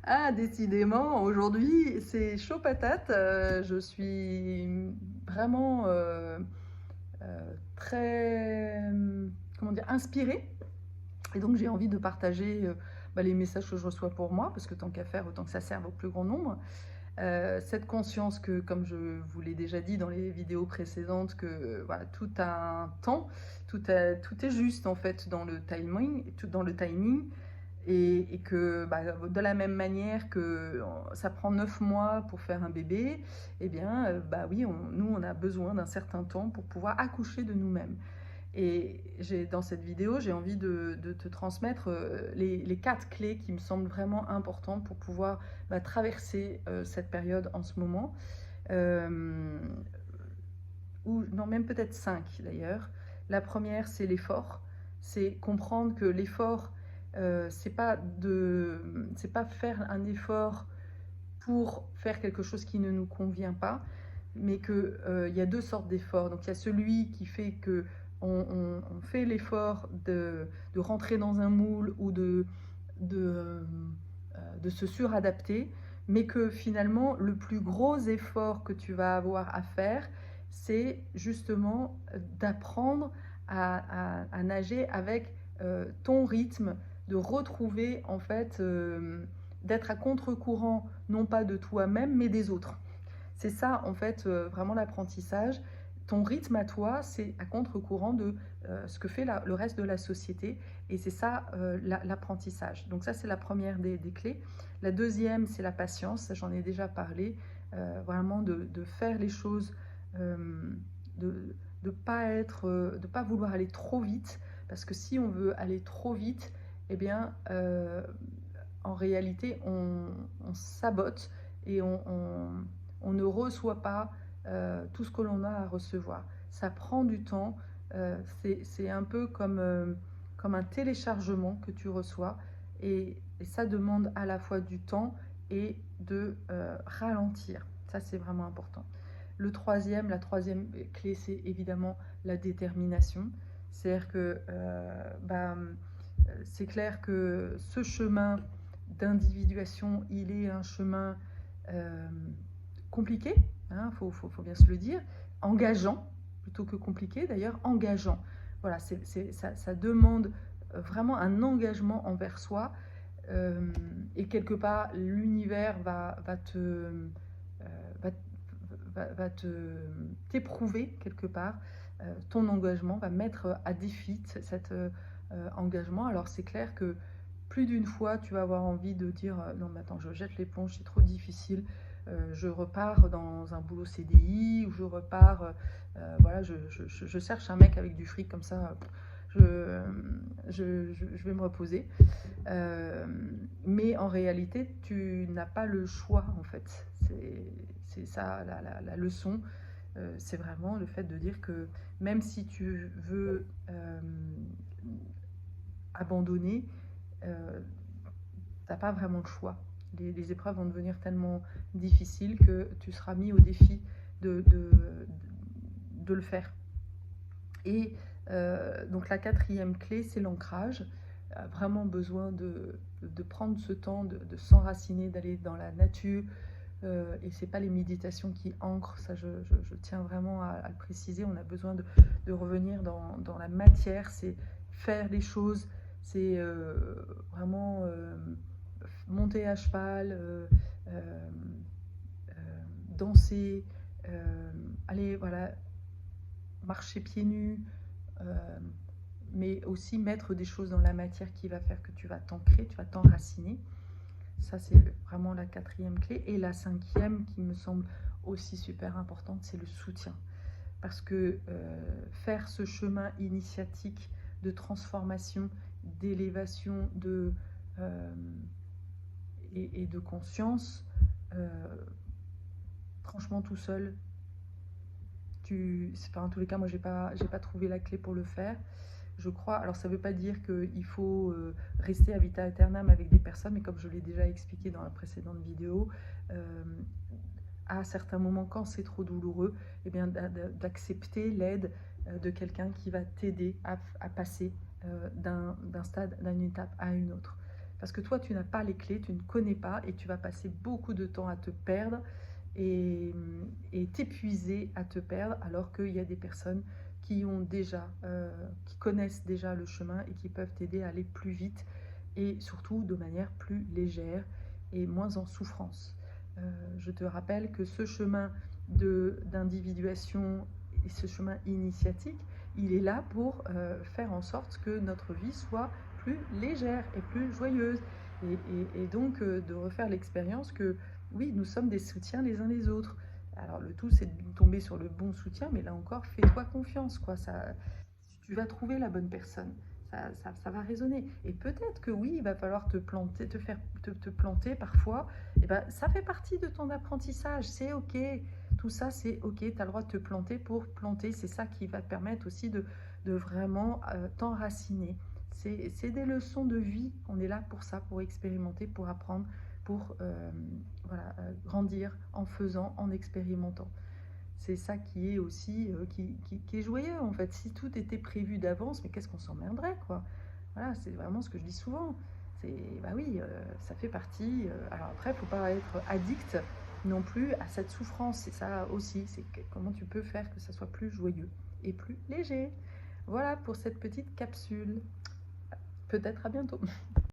Ah, décidément, aujourd'hui, c'est chaud patate. Je suis vraiment très, comment dire, inspirée. Et donc, j'ai envie de partager les messages que je reçois pour moi, parce que tant qu'à faire, autant que ça serve au plus grand nombre. Cette conscience que, comme je vous l'ai déjà dit dans les vidéos précédentes, que voilà, tout a un temps, tout est juste en fait dans le timing, tout dans le timing. Et que de la même manière que ça prend 9 mois pour faire un bébé, eh bien, oui, nous, on a besoin d'un certain temps pour pouvoir accoucher de nous-mêmes. Et dans cette vidéo, j'ai envie de te transmettre les 4 clés qui me semblent vraiment importantes pour pouvoir traverser cette période en ce moment. Euh, ou non, même peut-être 5 d'ailleurs. La première, c'est l'effort. C'est comprendre que l'effort, c'est pas faire un effort pour faire quelque chose qui ne nous convient pas, mais qu'il y a deux sortes d'efforts. Donc il y a celui qui fait que on fait l'effort de rentrer dans un moule ou de, de se suradapter, mais que finalement le plus gros effort que tu vas avoir à faire, c'est justement d'apprendre à nager avec ton rythme, de retrouver en fait, d'être à contre-courant, non pas de toi-même, mais des autres. C'est ça en fait vraiment l'apprentissage. Ton rythme à toi, c'est à contre-courant de ce que fait le reste de la société. Et c'est ça l'apprentissage. Donc ça, c'est la première des clés. La deuxième, c'est la patience. J'en ai déjà parlé. Vraiment de faire les choses, de ne pas vouloir aller trop vite. Parce que si on veut aller trop vite, eh bien, en réalité, on sabote et on ne reçoit pas tout ce que l'on a à recevoir. Ça prend du temps. C'est un peu comme un téléchargement que tu reçois. Et ça demande à la fois du temps et de ralentir. Ça, c'est vraiment important. La troisième clé, c'est évidemment la détermination. C'est-à-dire que c'est clair que ce chemin d'individuation, il est un chemin euh, compliqué, hein, faut bien se le dire, engageant, plutôt que compliqué d'ailleurs, engageant. Voilà, ça demande vraiment un engagement envers soi, et quelque part, l'univers va va, t'éprouver quelque part. Ton engagement va mettre à défi cet engagement. Alors c'est clair que plus d'une fois, tu vas avoir envie de dire non, mais attends, je jette l'éponge, c'est trop difficile. Je repars dans un boulot CDI, ou je repars, voilà, je cherche un mec avec du fric comme ça, je, je vais me reposer. Euh, mais en réalité, tu n'as pas le choix en fait. C'est ça la leçon. C'est vraiment le fait de dire que même si tu veux abandonner, t'as pas vraiment le choix. Les épreuves vont devenir tellement difficiles que tu seras mis au défi de le faire. Et donc la quatrième clé, c'est l'ancrage. Vraiment besoin de prendre ce temps, de s'enraciner, d'aller dans la nature. Et c'est pas les méditations qui ancrent, ça je tiens vraiment à le préciser. On a besoin de revenir dans la matière, c'est faire les choses, c'est vraiment monter à cheval, euh, danser, aller voilà, marcher pieds nus, euh, mais aussi mettre des choses dans la matière qui va faire que tu vas t'ancrer, tu vas t'enraciner. Ça, c'est vraiment la quatrième clé. Et la cinquième, qui me semble aussi super importante, c'est le soutien. Parce que faire ce chemin initiatique de transformation, d'élévation euh, et de conscience, euh, franchement, tout seul, c'est pas, en tous les cas, moi, j'ai pas trouvé la clé pour le faire. Je crois, alors ça ne veut pas dire qu'il faut rester à vita aeternam avec des personnes, mais comme je l'ai déjà expliqué dans la précédente vidéo, euh, à certains moments, quand c'est trop douloureux, eh bien, d'accepter l'aide de quelqu'un qui va t'aider à passer d'un stade, d'une étape à une autre. Parce que toi, tu n'as pas les clés, tu ne connais pas et tu vas passer beaucoup de temps à te perdre et, et t'épuiser à te perdre, alors qu'il y a des personnes qui ont déjà, qui connaissent déjà le chemin et qui peuvent t'aider à aller plus vite et surtout de manière plus légère et moins en souffrance. Je te rappelle que ce chemin d'individuation et ce chemin initiatique, il est là pour faire en sorte que notre vie soit plus légère et plus joyeuse. Et donc de refaire l'expérience que oui, nous sommes des soutiens les uns les autres. Alors le tout, c'est de tomber sur le bon soutien, mais là encore, fais-toi confiance, quoi. Ça, tu vas trouver la bonne personne. Ça va résonner. Et peut-être que oui, il va falloir te planter, te planter parfois. Et ben, ça fait partie de ton apprentissage. C'est OK. Tout ça, c'est OK. Tu as le droit de te planter pour planter. C'est ça qui va te permettre aussi de vraiment t'enraciner. C'est des leçons de vie. On est là pour ça, pour expérimenter, pour apprendre, pour voilà, grandir en faisant, en expérimentant. C'est ça qui est aussi qui est joyeux en fait. Si tout était prévu d'avance, mais qu'est-ce qu'on s'emmerderait quoi. Voilà, c'est vraiment ce que je dis souvent. C'est bah oui, ça fait partie. Alors après, il ne faut pas être addict non plus à cette souffrance. C'est ça aussi. C'est comment tu peux faire que ça soit plus joyeux et plus léger. Voilà pour cette petite capsule. Peut-être à bientôt.